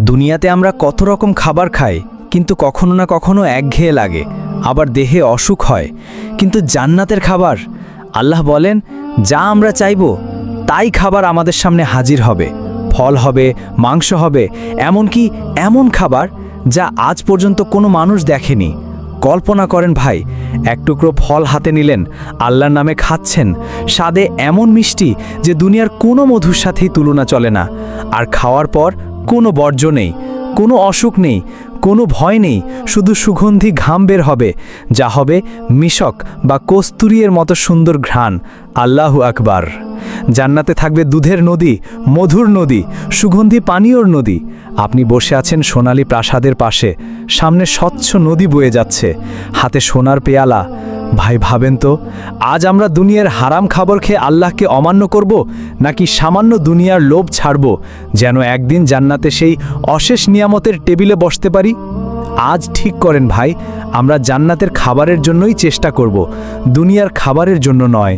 দুনিয়াতে আমরা কত রকম খাবার খাই, কিন্তু কখনো না কখনো একঘেয়ে লাগে, আবার দেহে অসুখ হয়। কিন্তু জান্নাতের খাবার, আল্লাহ বলেন, যা আমরা চাইব তাই খাবার আমাদের সামনে হাজির হবে। ফল হবে, মাংস হবে, এমনকি এমন খাবার যা আজ পর্যন্ত কোনো মানুষ দেখেনি। কল্পনা করেন ভাই, এক টুকরো ফল হাতে নিলেন, আল্লাহর নামে খাচ্ছেন, স্বাদে এমন মিষ্টি যে দুনিয়ার কোনো মধুর সাথেই তুলনা চলে না। আর খাওয়ার পর কোনো বর্জ্য নেই, কোনো অসুখ নেই, কোনো ভয় নেই, শুধু সুগন্ধি ঘাম বের হবে, যা হবে মিশক বা কস্তুরীর মতো সুন্দর ঘ্রাণ। আল্লাহু আকবার। জান্নাতে থাকবে দুধের নদী, মধুর নদী, সুগন্ধি পানীয়র নদী। আপনি বসে আছেন সোনালী প্রাসাদের পাশে, সামনে স্বচ্ছ নদী বয়ে যাচ্ছে, হাতে সোনার পেয়ালা। ভাই ভাবেন তো, আজ আমরা দুনিয়ার হারাম খাবার খেয়ে আল্লাহকে অমান্য করব, নাকি সামান্য দুনিয়ার লোভ ছাড়ব, যেন একদিন জান্নাতে সেই অশেষ নিয়ামতের টেবিলে বসতে পারি। আজ ঠিক করেন ভাই, আমরা জান্নাতের খাবারের জন্যই চেষ্টা করব, দুনিয়ার খাবারের জন্য নয়।